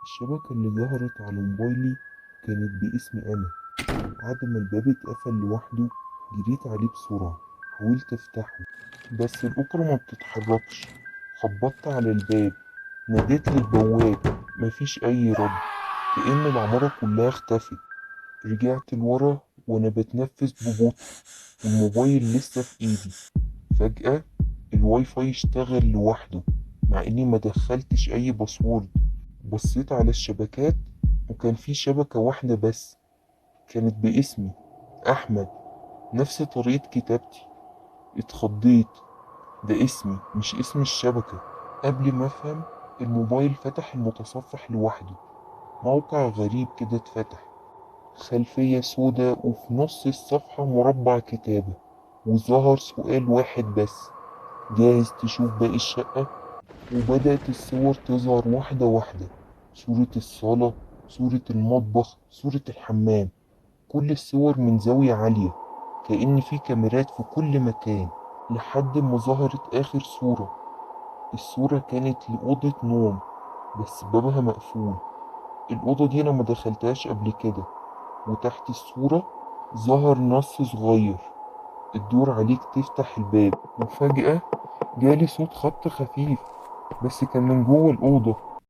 الشبكة اللي ظهرت على موبايلي كانت باسمي أنا. بعد ما الباب اتقفل لوحده جريت عليه بسرعة، حاولت أفتحه بس الأكرة ما بتتحركش. خبطت على الباب، ناديت للبواب، مفيش أي رد، كأن العمارة كلها اختفت. رجعت لورا وأنا بتنفس ببطء والموبايل لسه في إيدي. فجأة الواي فاي اشتغل لوحده مع إني ما دخلتش أي باسورد. بصيت على الشبكات وكان في شبكة واحدة بس، كانت باسمي أحمد، نفس طريقة كتابتي. اتخضيت، ده اسمي مش اسم الشبكة. قبل ما أفهم الموبايل فتح المتصفح لوحده. موقع غريب كده اتفتح، خلفية سودا وفي نص الصفحة مربع كتابة، وظهر سؤال واحد بس: جاهز تشوف باقي الشقة؟ وبدأت الصور تظهر واحدة واحدة، صورة الصالة، صورة المطبخ، صورة الحمام، كل الصور من زاوية عالية، كأن في كاميرات في كل مكان. لحد ما ظهرت آخر صورة. الصورة كانت لأوضة نوم بس بابها مقفول. الأوضة دي أنا ما دخلتهاش قبل كده. وتحت الصورة ظهر نص صغير: الدور عليك تفتح الباب. وفجأة جالي صوت خبط خفيف بس كان من جوه الأوضة.